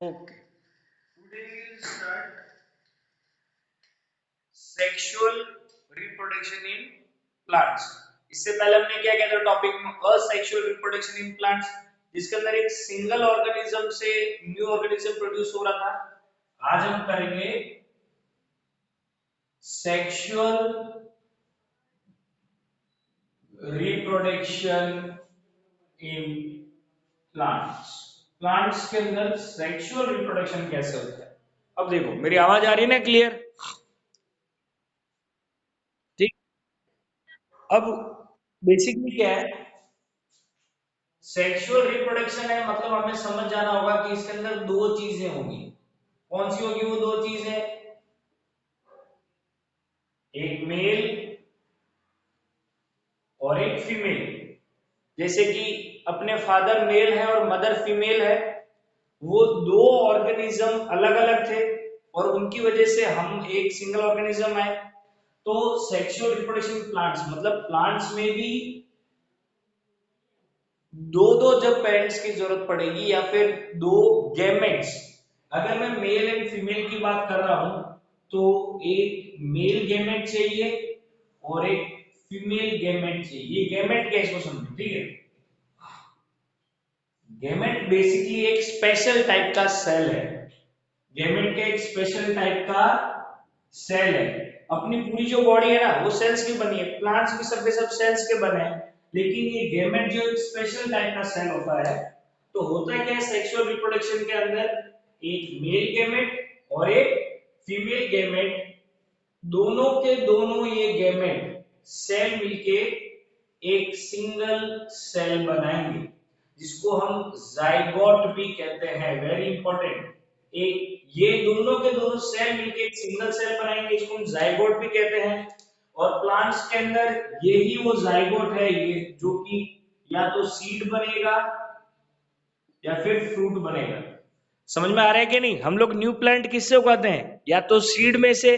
Okay, today we'll start sexual reproduction in plants. इससे पहले हमने क्या किया था टॉपिक में असेक्सुअल रिप्रोडक्शन इन प्लांट्स, जिसके अंदर एक सिंगल ऑर्गेनिज्म से न्यू ऑर्गेनिज्म प्रोड्यूस हो रहा था। आज हम करेंगे sexual reproduction in plants. Plants के अंदर सेक्सुअल रिप्रोडक्शन कैसे होता है। अब देखो, मेरी आवाज आ रही है ना क्लियर? ठीक। अब बेसिकली क्या है, सेक्सुअल रिप्रोडक्शन है मतलब हमें समझ जाना होगा कि इसके अंदर दो चीजें होंगी। कौन सी होगी वो दो चीजें? एक मेल और एक फीमेल। जैसे कि अपने फादर मेल है और मदर फीमेल है, वो दो ऑर्गेनिज्म अलग अलग थे और उनकी वजह से हम एक सिंगल ऑर्गेनिज्म आए। तो सेक्सुअल रिप्रोडक्शन प्लांट्स मतलब प्लांट्स में भी दो दो जब पेरेंट्स की जरूरत पड़ेगी या फिर दो गैमेट्स। अगर मैं मेल एंड फीमेल की बात कर रहा हूं तो एक मेल गैमेट चाहिए और एक फीमेल गैमेट चाहिए। ये गैमेट क्या है इसको समझो, ठीक है। गैमेट बेसिकली एक स्पेशल टाइप का सेल है। गैमेट का एक स्पेशल टाइप का सेल है। अपनी पूरी जो बॉडी है ना वो सेल्स की बनी है, प्लांट्स भी सब के सब सेल्स के बने हैं। लेकिन ये गैमेट जो एक स्पेशल टाइप का सेल होता है, तो होता क्या है सेक्सुअल रिप्रोडक्शन के अंदर, एक मेल गैमेट और एक फीमेल गैमेट, दोनों के दोनों ये गैमेट सेल मिलके एक सिंगल सेल बनाएंगे, जिसको हम जाइगोट भी कहते हैं। वेरी इंपॉर्टेंट, एक ये दोनों के दोनों सेल मिलके एक सिंगल सेल बनाएंगे, इसको हम जाइगोट भी कहते हैं। और प्लांट्स के अंदर यही वो जाइगोट है, ये जो कि या तो सीड बनेगा या फिर फ्रूट बनेगा। समझ में आ रहा है कि नहीं? हम लोग न्यू प्लांट किससे उगाते हैं, या तो सीड में से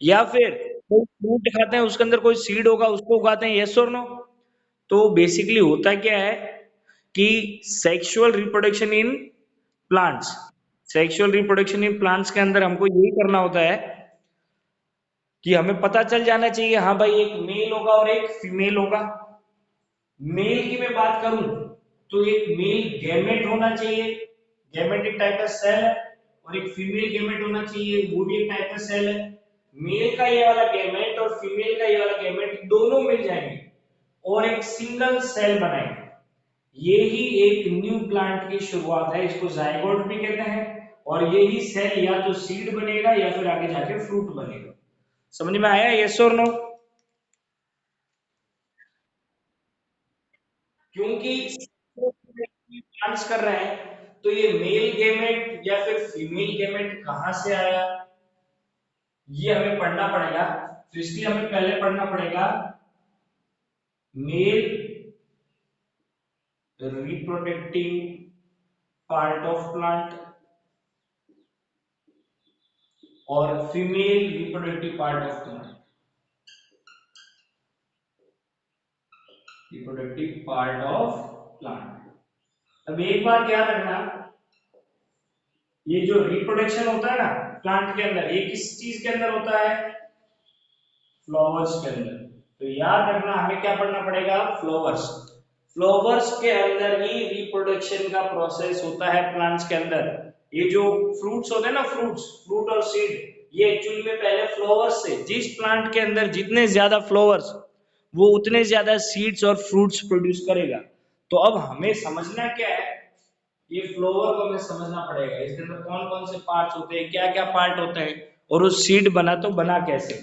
या फिर कोई फ्रूट खाते हैं उसके अंदर कोई सीड होगा उसको उगाते हैं। यस और नो? तो बेसिकली होता क्या है कि sexual reproduction in plants, sexual reproduction in plants के अंदर हमको यही करना होता है कि हमें पता चल जाना चाहिए हाँ भाई एक मेल होगा और एक फीमेल होगा। मेल की मैं बात करूं तो एक मेल गैमेट होना चाहिए, गैमेटिक टाइप का सेल है। और एक फीमेल गैमेट होना चाहिए, वो भी एक टाइप का सेल है। मेल का ये वाला गैमेट और फीमेल का ये वाला गैमेट दोनों मिल जाएंगे और एक सिंगल सेल बनाएंगे। ये ही एक न्यू प्लांट की शुरुआत है, इसको जाइगोट भी कहते हैं। और यही सेल या तो सीड बनेगा या फिर आगे जाके फ्रूट बनेगा। समझ में आया? यस और नो? क्योंकि प्लांट्स कर रहे हैं तो ये मेल गेमेट या फिर फीमेल गेमेट कहां से आया, ये हमें पढ़ना पड़ेगा। तो इसलिए हमें पहले पढ़ना पड़ेगा male reproductive part of plant और female reproductive part of plant, reproductive part of plant. अब एक बात याद रखना, ये जो रिप्रोडक्शन होता है ना प्लांट के अंदर, ये किस चीज के अंदर होता है? फ्लावर्स के अंदर। तो याद रखना हमें क्या पढ़ना पड़ेगा? फ्लावर्स। फ्लावर्स के अंदर ही रिप्रोडक्शन का प्रोसेस होता है प्लांट्स के अंदर। ये जो फ्रूट्स होते हैं ना, फ्रूट्स, फ्रूट और सीड, ये एक्चुअली में पहले फ्लावर्स से, जिस प्लांट के अंदर जितने ज्यादा फ्लावर्स वो उतने ज्यादा सीड्स और फ्रूट्स प्रोड्यूस करेगा। तो अब हमें समझना क्या है, ये फ्लावर को हमें समझना पड़ेगा, इसके अंदर कौन कौन से पार्ट्स होते हैं, क्या क्या पार्ट होते हैं, और वो सीड बना तो बना कैसे।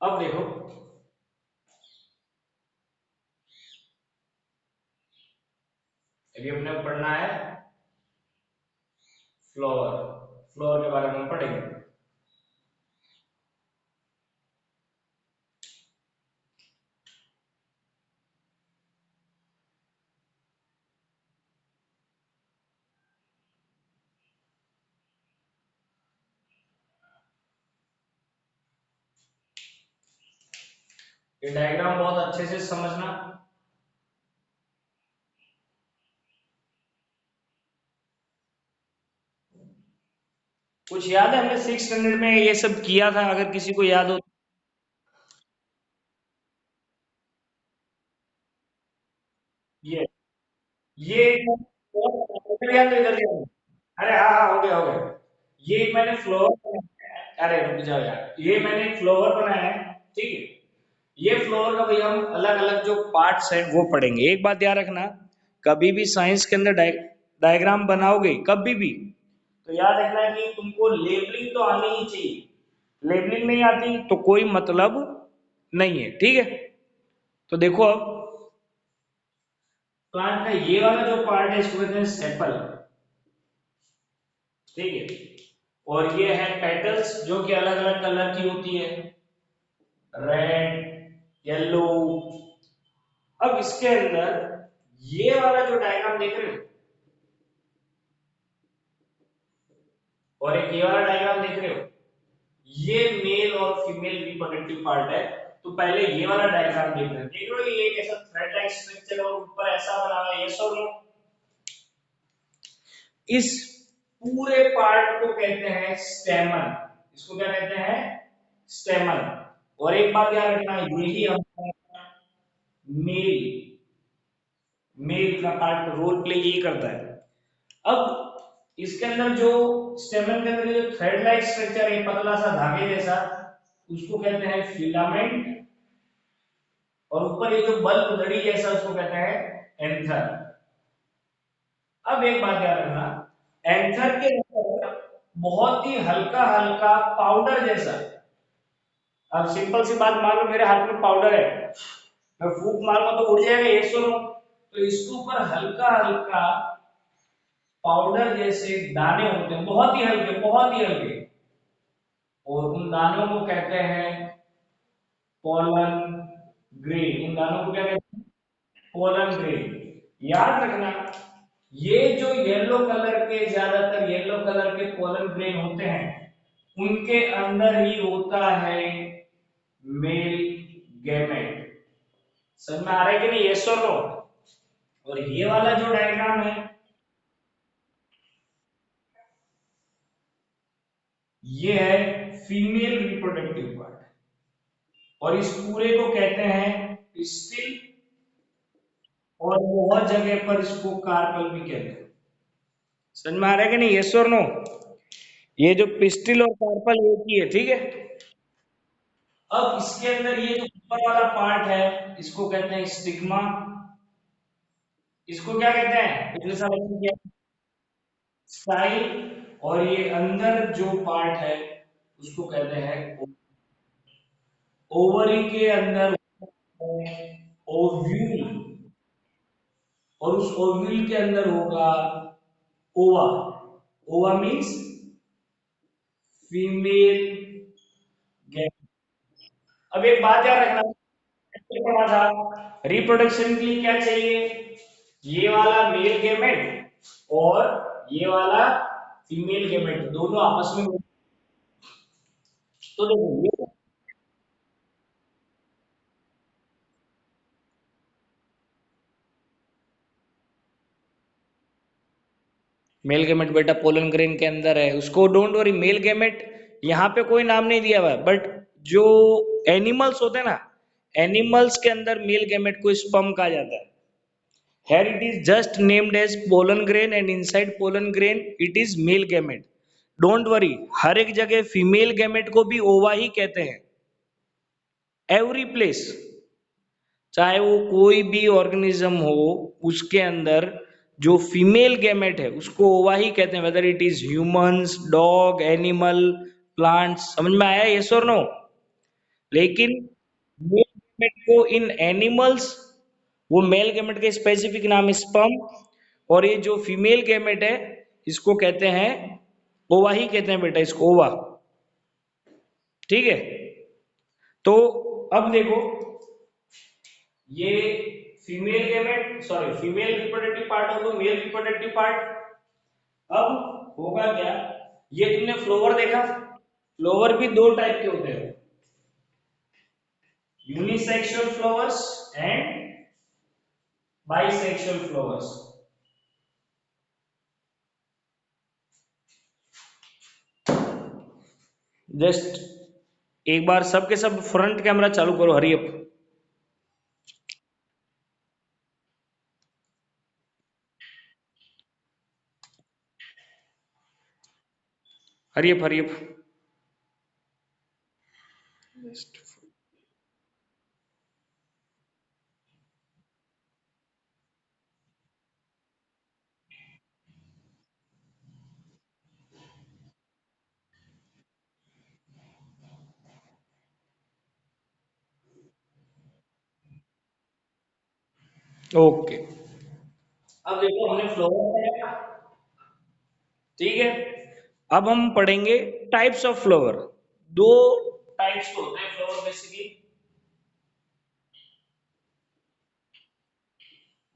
अब देखो, अभी अपने को पढ़ना है फ्लावर। फ्लावर के बारे में हम पढ़ेंगे। ये डायग्राम बहुत अच्छे से समझना। कुछ याद है हमने 6 स्टैंडर्ड में ये सब किया था, अगर किसी को याद हो। ये ये ध्यान दो, इधर ध्यान दो। अरे हाँ हाँ, हो गया हो गया। ये एक मैंने फ्लोर, अरे रुक जाओ यार, ये मैंने एक फ्लोवर बनाया है, ठीक है। ये फ्लोर का भाई हम अलग अलग जो पार्ट्स हैं वो पढ़ेंगे। एक बात याद रखना, कभी भी साइंस के अंदर डायग्राम बनाओगे कभी भी, तो याद रखना कि तुमको लेबलिंग तो आनी ही चाहिए। लेबलिंग नहीं आती तो कोई मतलब नहीं है, ठीक है। तो देखो अब प्लांट का ये वाला जो पार्ट है इसको कहते हैं सेपल, ठीक है। और ये है पेटल्स जो कि अलग अलग कलर की होती है, रेड, येलो। अब इसके अंदर ये वाला जो डायग्राम देख रहे हो और एक ये वाला डायग्राम देख रहे हो, ये मेल और फीमेल रिप्रोडक्टिव पार्ट है। तो पहले ये वाला डायग्राम देख रहे हो, ये एक ऐसा थ्रेड लाइक स्ट्रक्चर और ऊपर ऐसा बना हुआ है, यस और नो। इस पूरे पार्ट को कहते हैं स्टेमन। इसको क्या कहते हैं? स्टेमन। और एक बात याद रखना, यही हम मेल, मेल का पार्ट रोल प्ले यही करता है। अब इसके अंदर जो स्टेमन के अंदर जो थ्रेड लाइक स्ट्रक्चर है, पतला सा धागे जैसा, उसको कहते हैं फिलामेंट। और ऊपर ये जो बल्ब घड़ी जैसा, उसको कहते हैं एंथर। अब एक बात याद रखना, एंथर के ऊपर बहुत ही हल्का हल्का पाउडर जैसा, अब सिंपल सी बात, मान लो मेरे हाथ में पाउडर है, मैं फूंक मारूंगा तो उड़ जाएगा, ये सुनो। तो इसके ऊपर हल्का हल्का पाउडर जैसे दाने होते हैं, बहुत ही हल्के, बहुत ही हल्के। और उन दानों को कहते हैं पोलन ग्रेन। इन दानों को क्या कहते हैं? Pollen grain. याद रखना, ये जो येलो कलर के, ज्यादातर येलो कलर के पोलन ग्रेन होते हैं, उनके अंदर ही होता है मेल गैमेट। समझ में आ रहा है कि नहीं, यस और नो? और ये वाला जो डायग्राम है, ये है फीमेल रिप्रोडक्टिव पार्ट। और इस पूरे को कहते हैं पिस्टिल, और बहुत जगह पर इसको कार्पल भी कहते हैं। समझ में आ रहा है कि नहीं, यस और नो? ये जो पिस्टिल और कार्पल एक ही है, ठीक है। अब इसके अंदर ये जो ऊपर वाला पार्ट है, इसको कहते हैं स्टिग्मा। इसको क्या कहते हैं, पिछले साल हमने किया, स्टाइल। और ये अंदर जो पार्ट है उसको कहते हैं ओवरी के अंदर ओव्यूल। और उस ओव्यूल के अंदर होगा ओवा। ओवा मीन्स फीमेल गैमेट। अब एक बात याद रखना, मैंने पढ़ा था रिप्रोडक्शन के लिए क्या चाहिए, ये वाला मेल गैमेट और ये वाला फीमेल गैमेट, दोनों आपस में। तो देखो ये मेल गेमेट बेटा पोलन ग्रेन के अंदर है, उसको डोंट वरी, मेल गेमेट यहाँ पे कोई नाम नहीं दिया हुआ है, बट जो एनिमल्स होते हैं ना, एनिमल्स के अंदर मेल गेमेट को स्पर्म कहा जाता है। Here it is just named as pollen grain and inside pollen grain it is male gamete. Don't worry, हर एक जगह फीमेल गैमेट को भी ओवा ही कहते हैं। एवरी प्लेस, चाहे वो कोई भी ऑर्गेनिज्म हो, उसके अंदर जो फीमेल गैमेट है उसको ओवा ही कहते हैं, whether it is humans, dog, animal, plants. समझ में आया, यस और नो? लेकिन मेल गैमेट को इन एनिमल्स, वो मेल गैमेट के स्पेसिफिक नाम स्पर्म, और ये जो फीमेल गैमेट है इसको कहते हैं ओवा ही कहते हैं बेटा, इसको ओवा, ठीक है। तो अब देखो, ये female gamete, sorry female reproductive part और तो मेल रिप्रोडक्टिव पार्ट। अब होगा क्या, ये तुमने फ्लोवर देखा, फ्लोवर भी दो टाइप के होते हैं। Unisexual flowers and bisexual flowers. Just एक बार सबके सब फ्रंट कैमरा चालू करो, hurry up. Hurry up, hurry up. Okay, अब देखो हमने फ्लावर पढ़ा, ठीक है। अब हम पढ़ेंगे टाइप्स ऑफ फ्लावर। दो टाइप्स के होते हैं flower basically.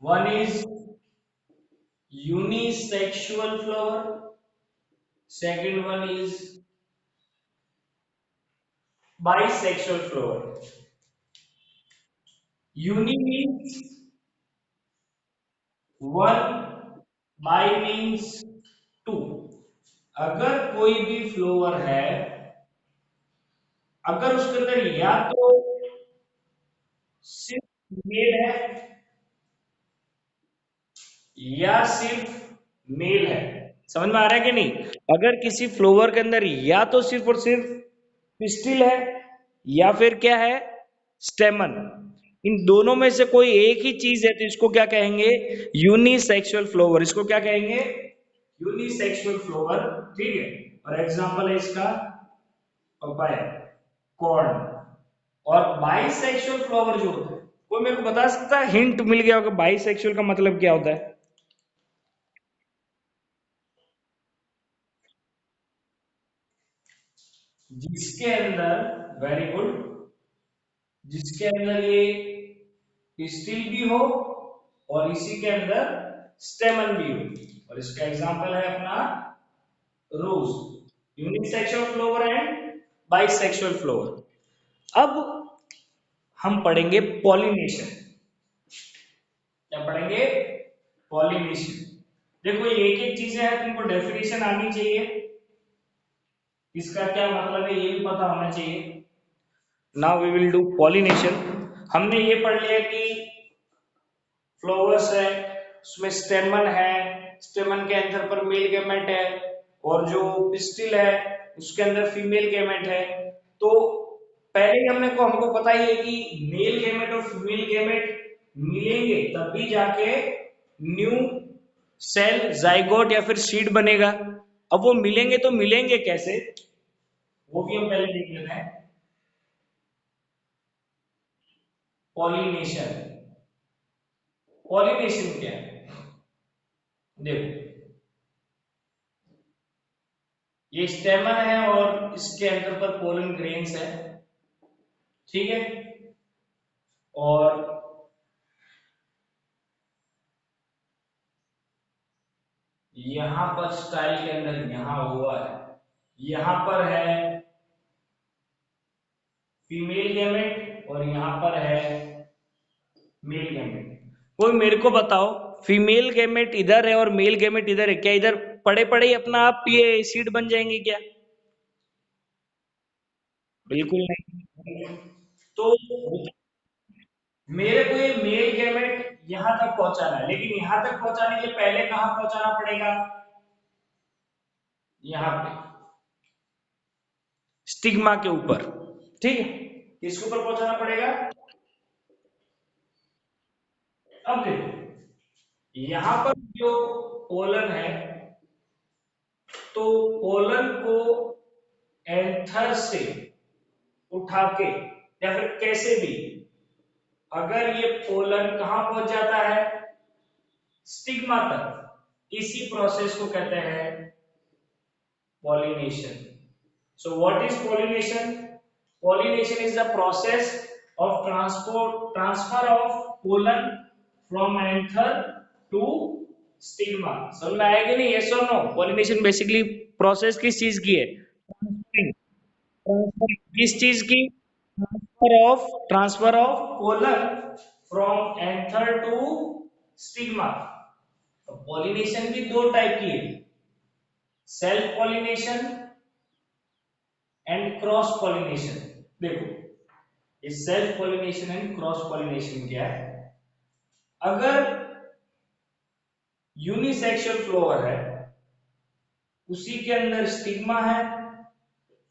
One is unisexual flower, second one is bisexual flower. Uni means one, bi means two. अगर कोई भी फ्लोवर है, अगर उसके अंदर या तो सिर्फ मेल है या सिर्फ मेल है, समझ में आ रहा है कि नहीं? अगर किसी फ्लोवर के अंदर या तो सिर्फ और सिर्फ पिस्टिल है या फिर क्या है, स्टेमन, इन दोनों में से कोई एक ही चीज है तो इसको क्या कहेंगे? Unisexual flower. इसको क्या कहेंगे? यूनिसेक्सुअल फ्लोवर, ठीक है। और एग्जांपल है इसका पपाया, कॉर्न। और बाइसेक्सुअल फ्लावर जो होता है, कोई मेरे को बता सकता है, हिंट मिल गया होगा बाइसेक्सुअल का मतलब क्या होता है? जिसके अंदर, वेरी गुड, जिसके अंदर ये स्टिल भी हो और इसी के अंदर स्टेमन भी हो। और इसका एग्जांपल है अपना rose, unisexual flower and bisexual flower. अब हम पढ़ेंगे पॉलिनेशन। क्या पढ़ेंगे? पॉलिनेशन। देखो ये एक एक चीजें हैं, तुमको डेफिनेशन आनी चाहिए, इसका क्या मतलब है ये भी पता होना चाहिए। Now we will do pollination. हमने ये पढ़ लिया कि फ्लावर्स है, उसमें स्टेमन है, स्टेमन के अंदर पर मेल गेमेट है, और जो पिस्टिल है उसके अंदर फीमेल गेमेट है। तो पहले ही हमको पता ही है कि मेल गेमेट और फीमेल गेमेट मिलेंगे तभी जाके न्यू सेल, जाइगोट या फिर सीड बनेगा। अब वो मिलेंगे तो मिलेंगे कैसे, वो भी हम पहले देख लेते हैं। पॉलिनेशन, पॉलिनेशन क्या है? देखो ये स्टेमन है और इसके अंदर पर पोलन ग्रेन्स है, ठीक है। और यहां पर स्टाइल के अंदर यहां हुआ है, यहां पर है फीमेल गैमेट और यहां पर है मेल गैमेट। कोई मेरे को बताओ, फीमेल गैमेट इधर है और मेल गैमेट इधर है, क्या इधर पड़े पड़े ही अपना आप ये सीड बन जाएंगे क्या? बिल्कुल नहीं। तो मेरे को ये मेल गैमेट यहां तक पहुंचाना है, लेकिन यहां तक पहुंचाने के लिए पहले कहां पहुंचाना पड़ेगा? यहां पे स्टिग्मा के ऊपर, ठीक है। किसके ऊपर पहुंचाना पड़ेगा? अब देखो यहां पर जो पोलन है, तो पोलन को एंथर से उठा के या फिर कैसे भी, अगर ये पोलन कहां पहुंच जाता है? स्टिग्मा तक, इसी प्रोसेस को कहते हैं pollination. So what is pollination? Pollination is the process of transfer of pollen from anther to stigma. समझ में आया कि नहीं? yes or no? Pollination basically process किस चीज की है? Transferring. किस चीज की? Transfer of pollen from anther to stigma. Pollination भी दो टाइप की है, self pollination and cross pollination. देखो, ये self pollination and cross pollination क्या है? अगर यूनिसेक्सुअल फ्लावर है, उसी के अंदर स्टिग्मा है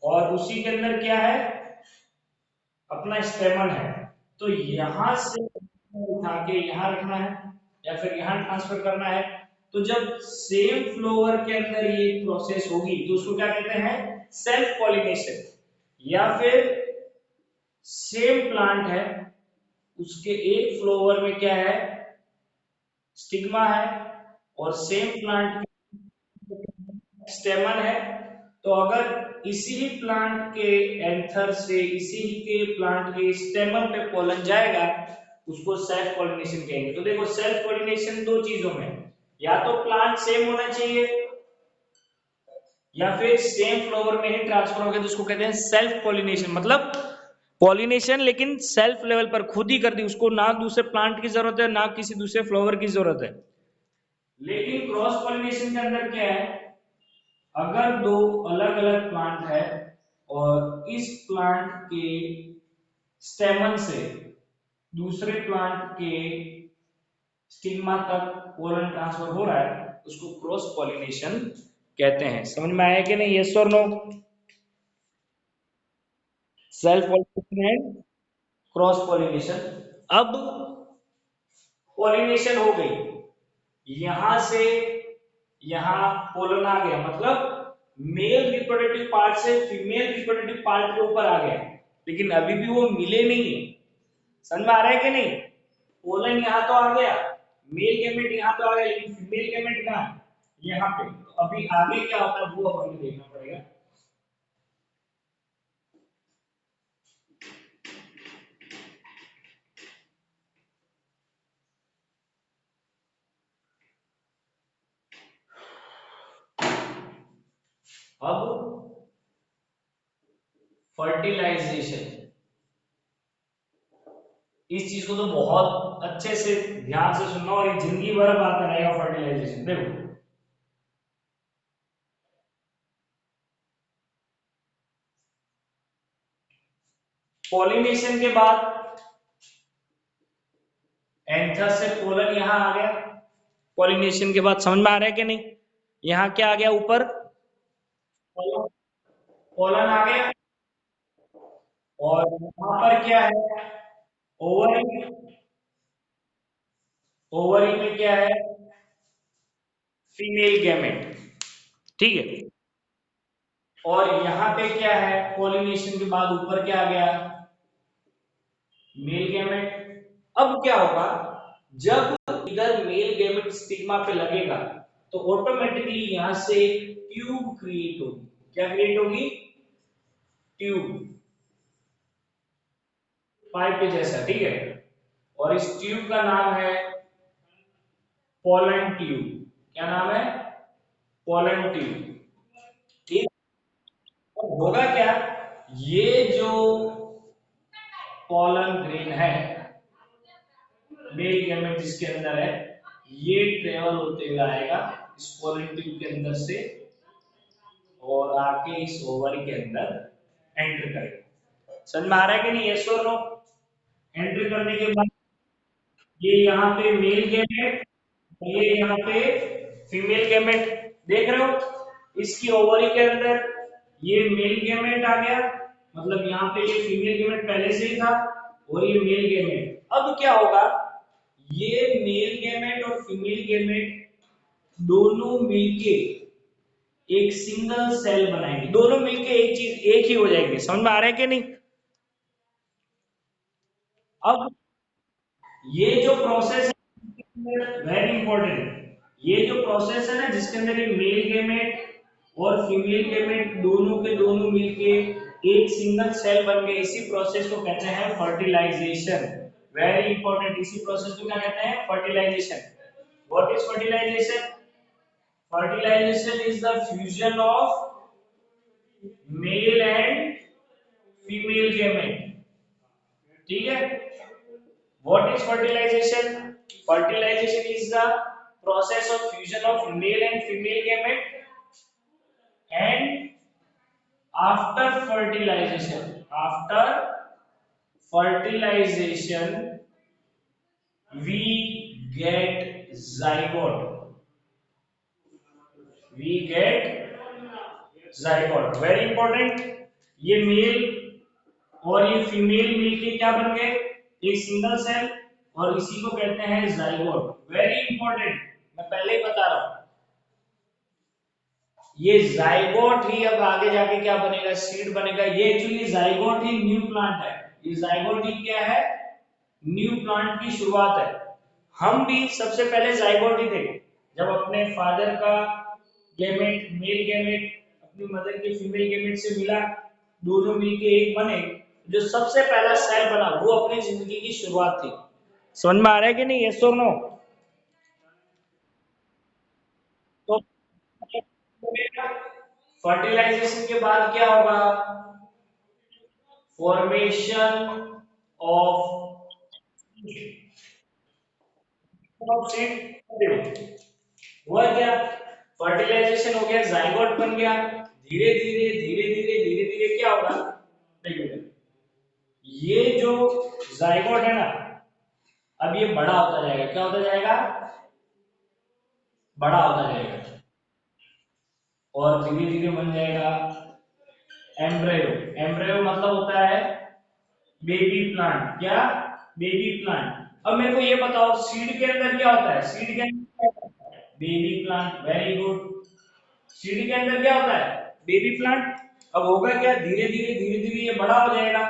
और उसी के अंदर क्या है, अपना स्टेमन है, तो यहां से उठा के यहां रखना है या फिर यहां ट्रांसफर करना है। तो जब सेम फ्लावर के अंदर ये प्रोसेस होगी तो उसको क्या कहते हैं, सेल्फ पॉलिनेशन। या फिर सेम प्लांट है, उसके एक फ्लावर में क्या है, स्टिग्मा है, और सेम प्लांट स्टेमन है। तो अगर इसी ही प्लांट के एंथर से इसी ही के प्लांट के स्टेमन पे पोलन जाएगा, उसको सेल्फ पॉलिनेशन कहेंगे। तो देखो, सेल्फ पॉलिनेशन दो चीजों में, या तो प्लांट सेम होना चाहिए या फिर सेम फ्लावर में ही ट्रांसफर हो गया, तो उसको कहते हैं सेल्फ पॉलिनेशन। मतलब पॉलिनेशन लेकिन सेल्फ लेवल पर खुद ही कर दी, उसको ना दूसरे प्लांट की जरूरत है ना किसी दूसरे फ्लावर की जरूरत है। लेकिन क्रॉस पॉलिनेशन के अंदर क्या है, अगर दो अलग अलग प्लांट है और इस प्लांट के स्टेमन से दूसरे प्लांट के स्टिग्मा तक पोलन ट्रांसफर हो रहा है, उसको क्रॉस पॉलिनेशन कहते हैं। समझ में आया कि नहीं? यस और no? Self pollination and cross pollination. अब पॉलिनेशन हो गई, यहां से यहां पोलन आ गया, मतलब मेल रिप्रोडक्टिव पार्ट से फीमेल रिप्रोडक्टिव पार्ट के ऊपर आ गया, लेकिन अभी भी वो मिले नहीं है। समझ में आ रहा है कि नहीं? पोलन यहां तो आ गया, मेल गैमेट यहां तो आ गया, लेकिन फीमेल गैमेट कहां है, यहां पे। तो अभी आगे क्या होता है वो हमें देखना पड़ेगा। अब फर्टिलाइजेशन, इस चीज को तो बहुत अच्छे से ध्यान से सुनना और ये जिंदगी भर आता रहेगा। फर्टिलाइजेशन देखो, पॉलिनेशन के बाद एंथर से पोलन यहां आ गया, पॉलिनेशन के बाद। समझ में आ रहा है कि नहीं? यहां क्या आ गया, ऊपर पोलन, पोलन आ गया, और यहां पर क्या है, ओवरी। ओवरी में क्या है, फीमेल गैमेट, ठीक है। और यहां पे क्या है, पॉलिनेशन के बाद ऊपर क्या आ गया, मेल गैमेट। अब क्या होगा, जब इधर मेल गैमेट स्टिग्मा पे लगेगा तो ऑटोमेटिकली यहां से ट्यूब क्रिएट होगी। क्या क्रिएट होगी, ट्यूब, पाइप के जैसा, ठीक है। और इस ट्यूब का नाम है पोलन ट्यूब। क्या नाम है, पोलन ट्यूब, ठीक। अब होगा क्या, ये जो पोलन ग्रेन है, मेल गैमेट जिसके अंदर है, ये ट्रेवल होते हुए आएगा इस पोलन ट्यूब के अंदर से और आके इस ओवरी के अंदर एंटर करेगा। समझ में आ रहा है कि नहीं? यस और नो? एंटर करने के बाद ये यहाँ पे मेल गैमेट, ये यहाँ पे फीमेल गैमेट, देख रहे हो? इसकी ओवरी के अंदर ये मेल गैमेट आ गया, मतलब यहाँ पे ये फीमेल गैमेट पहले से ही था, और ये मेल गैमेट। अब क्या होगा, ये मेल गैमेट और फीमेल गैमेट दोनों मिलके एक सिंगल सेल बनाएंगे, दोनों मिलके एक चीज एक ही हो जाएंगे। समझ में आ रहा है कि नहीं? अब ये जो प्रोसेस है, वेरी इंपॉर्टेंट, ये जो प्रोसेस है ना जिसके अंदर ये मेल गैमेट और फीमेल गैमेट दोनों के दोनों मिलके एक सिंगल सेल बन गए, इसी प्रोसेस को कहते हैं फर्टिलाइजेशन। वेरी इंपॉर्टेंट, इसी प्रोसेस को क्या कहते हैं, fertilisation. What is fertilisation? Fertilisation is the fusion of male and female gamete ठीक है। What is fertilisation? Fertilisation is the process of fusion of male and female gamete, and after fertilization we get zygote. Very important. ये mail और ये female मिलके क्या बन गए? एक सिंगल सेल, और इसी को कहते हैं जाइगोट। वेरी इंपॉर्टेंट, मैं पहले ही बता रहा हूं। ये जाइगोट ही अब आगे जाके क्या बनेगा? सीड बनेगा। ये एक्चुअली जाइगोट ही न्यू प्लांट है। ये जाइगोट ही क्या है? न्यू प्लांट की शुरुआत है। हम भी सबसे पहले जाइगोट ही थे। जब अपने फादर का गैमेट, मेल गैमेट अपनी मदर के फीमेल गैमेट से मिला, दोनों मिलके एक बने, जो सबसे पहला सेल बना वो अपनी जिंदगी की शुरुआत थी। समझ में आ रहा है कि नहीं? यस और नो? तो फर्टिलाइजेशन के बाद क्या होगा? Formation of seed. हुआ क्या? फर्टिलाइजेशन हो गया, जाइगोट बन गया। धीरे धीरे धीरे धीरे धीरे धीरे क्या होगा? देखिए, ये जो जाइगोट है ना, अब ये बड़ा होता जाएगा। क्या होता जाएगा? बड़ा होता जाएगा, और धीरे धीरे बन जाएगा एम्ब्रेयो। एम्ब्रेयो मतलब होता है बेबी प्लांट। क्या? Baby plant. अब मेरे को ये बताओ, सीड के अंदर क्या होता है? सीड के अंदर क्या होता है? Baby plant. Very good. Seed के अंदर क्या होता है? Baby plant. अब होगा क्या? धीरे धीरे ये बड़ा हो जाएगा,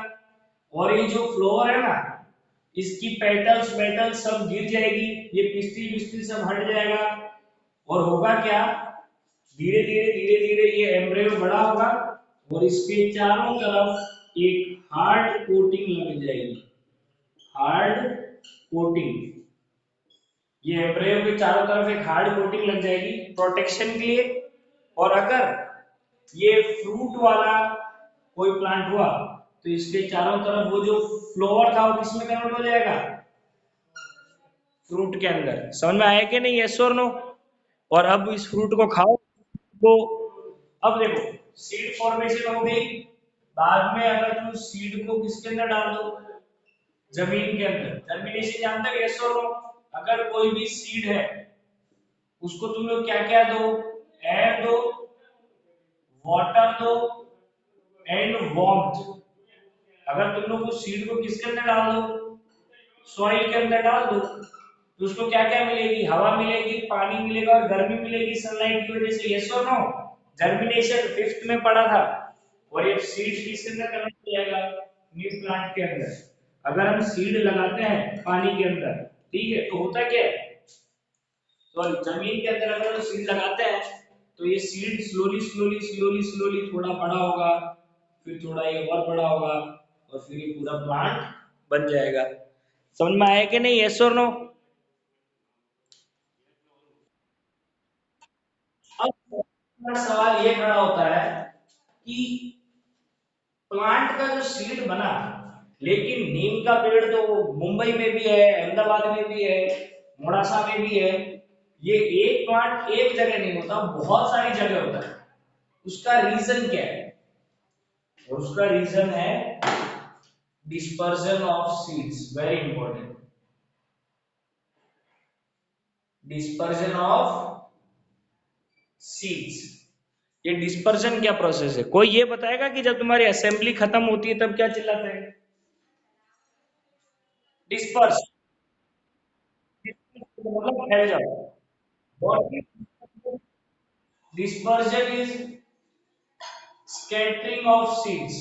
और ये जो फ्लोर है ना, इसकी पेटल्स पेटल्स सब गिर जाएगी, ये पिस्टिल विस्टिल सब हट जाएगा, और होगा क्या? धीरे धीरे धीरे धीरे ये एम्ब्रेयो बड़ा होगा, और इसके चारों तरफ एक हार्ड कोटिंग लग जाएगी। Hard coating. ये एम्ब्रेयो के चारों तरफ एक हार्ड कोटिंग लग जाएगी प्रोटेक्शन के लिए। और अगर ये फ्रूट वाला कोई प्लांट हुआ, तो इसके चारों तरफ वो जो फ्लोवर था वो किसमें कन्वर्ट हो जाएगा? फ्रूट के अंदर। समझ में आया कि नहीं? यस और नो? और अब इस फ्रूट को खाओ। तो अब देखो, सीड फॉर्मेशन हो गई। बाद में अगर तुम सीड को किसके अंदर डाल दो? जमीन के अंदर। जर्मिनेशन जानते हो? यस और नो? अगर कोई भी सीड है, उसको तुम लोग क्या क्या दो? एयर दो, वाटर दो, एंड वार्मथ। अगर तुम लोग उस सीड को किसके अंदर डाल दो? सॉइल के अंदर डाल दो, तो उसको क्या क्या मिलेगी? हवा मिलेगी, पानी मिलेगा, और गर्मी मिलेगी सनलाइट की वजह से। यस और नो? जर्मिनेशन फिफ्थ में पढ़ा था। और ये सीड किसके अंदर कन्वर्ट हो जाएगा? न्यू प्लांट के अंदर। अगर हम सीड लगाते हैं पानी के अंदर, ठीक है, तो होता क्या है? सॉरी, जमीन के अंदर अगर हम सीड लगाते हैं, तो ये seed slowly slowly slowly slowly थोड़ा बड़ा होगा, फिर थोड़ा ये और बड़ा होगा, और फिर ये पूरा प्लांट बन जाएगा। समझ में आया कि नहीं? यस और नो? अब सवाल ये खड़ा होता है कि प्लांट का जो सीड बना, लेकिन नीम का पेड़ तो मुंबई में भी है, अहमदाबाद में भी है, मोड़ासा में भी है। ये एक प्लांट एक जगह नहीं होता, बहुत सारी जगह होता है। उसका रीजन क्या है? और उसका रीजन है dispersion of seeds. Very important. Dispersion of seeds. ये डिस्पर्जन क्या प्रोसेस है? कोई ये बताएगा कि जब तुम्हारी असेंबली खत्म होती है तब क्या चिल्लाते हैं? डिस्पर्स मतलब फैल जाओ। What is dispersion? Is scattering of seeds।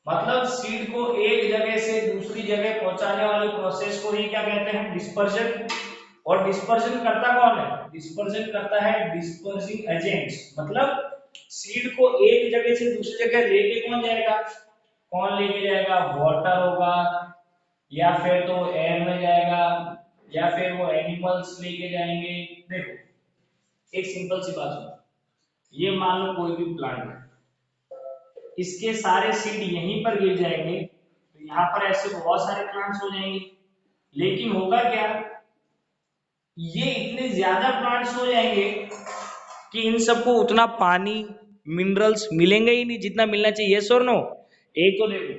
मतलब सीड को एक जगह से दूसरी जगह पहुंचाने वाली प्रोसेस को ही क्या कहते हैं? डिस्पर्जन। और डिस्पर्जन करता कौन है? डिस्पर्जन करता है डिस्पर्सिंग एजेंट्स। मतलब सीड को एक जगह से दूसरी जगह लेके कौन जाएगा? कौन लेके जाएगा? वाटर होगा, या फिर तो एयर में जाएगा, या फिर वो एनिमल्स लेके जाएंगे। देखो, एक सिंपल सी बात सुनो। ये मान लो कोई भी प्लांट है, इसके सारे सीड यहीं पर गिर जाएंगे, तो यहाँ पर ऐसे बहुत सारे प्लांट्स हो जाएंगे। लेकिन होगा क्या, ये इतने ज्यादा प्लांट्स हो जाएंगे कि इन सबको उतना पानी, मिनरल्स मिलेंगे ही नहीं जितना मिलना चाहिए। यस और नो? एक तो देखो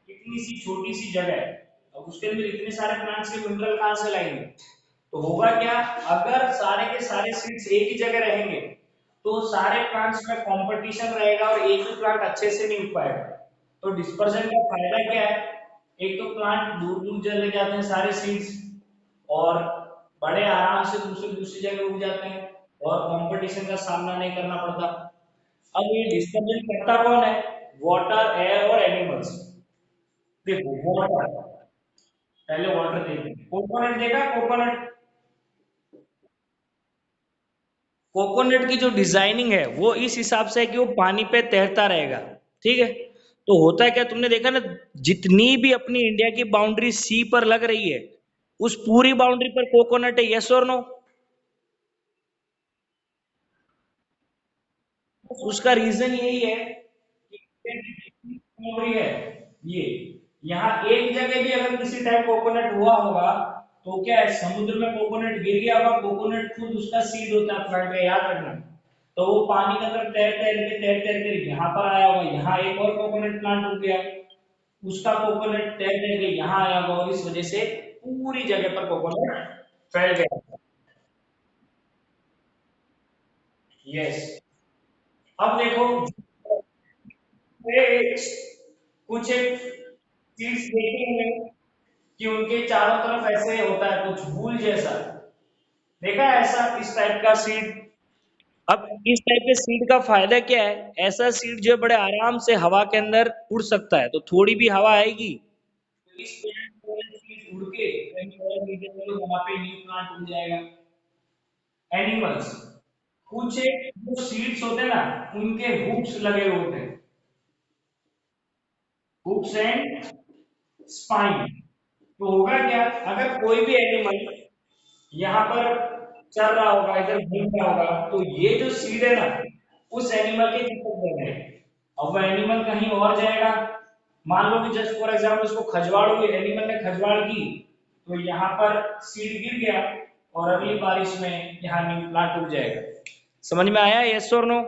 कितनी सी छोटी सी जगह है, अब उसके अंदर इतने सारे प्लांट्स के मिनरल कहाँ से लाएंगे? तो होगा क्या, अगर सारे के सारे सीड्स एक ही जगह रहेंगे तो सारे प्लांट्स में कंपटीशन रहेगा और एक ही प्लांट अच्छे से नहीं उग पाएगा। तो डिस्पर्जन का फायदा क्या है, एक तो प्लांट दूर दूर चले जाते हैं सारे सीड्स, और बड़े आराम से दूसरी दूसरी जगह उग जाते हैं और कंपटीशन का सामना नहीं करना पड़ता। अब ये डिस्टर्बेंस करता कौन है? वाटर, एयर और एनिमल्स। देखो वाटर, पहले वाटर देखते हैं। कोकोनट देखा? कोकोनट, कोकोनट की जो डिजाइनिंग है वो इस हिसाब से है कि वो पानी पे तैरता रहेगा। ठीक है, तो होता है क्या, तुमने देखा ना, जितनी भी अपनी इंडिया की बाउंड्री सी पर लग रही है उस पूरी बाउंड्री पर कोकोनट है। यस और नो? उसका रीजन यही है कि बाउंड्री है ये, यहाँ एक जगह भी अगर किसी टाइम कोकोनट हुआ होगा तो क्या है, समुद्र में कोकोनट गिर गया होगा, कोकोनट खुद उसका सीड होता है प्लांट का, याद रखना। तो वो पानी के अंदर तैर तैर के यहाँ पर आया होगा, यहाँ एक और कोकोनट प्लांट उग गया, उसका कोकोनट तैर तैर के यहाँ आया होगा और इस वजह से पूरी जगह पर कोकोनट फैल गया। यस। अब देखो, कुछ एक सीड्स देखे होंगे कि उनके चारों तरफ ऐसे होता है कुछ भूल जैसा, देखा है ऐसा इस टाइप का सीड? अब इस टाइप के सीड का फायदा क्या है, ऐसा सीड जो है बड़े आराम से हवा के अंदर उड़ सकता है, तो थोड़ी भी हवा आएगी तो इस प्लांट को सीड उड़ के कहीं और मीडियम में वहां पे न्यू प्लांट उग जाएगा। एनिमल्स, कुछ एक जो सीड्स होते हैं ना, उनके हुक्स लगे हुए होते हैं, हुक्स एंड स्पाइन। तो होगा क्या, अगर कोई भी एनिमल यहाँ पर चल रहा होगा, इधर घूम रहा होगा, तो ये जो सीड है ना उस एनिमल के चिपक जाएंगे। अब वो एनिमल कहीं और जाएगा, मान लो कि जस्ट फॉर एग्जाम्पल उसको खजवाड़ हुई, एनिमल ने खजवाड़ की, तो यहाँ पर सीड गिर गया और अगली बारिश में यहाँ न्यू प्लांट उग जाएगा। समझ में आया? यस और नो?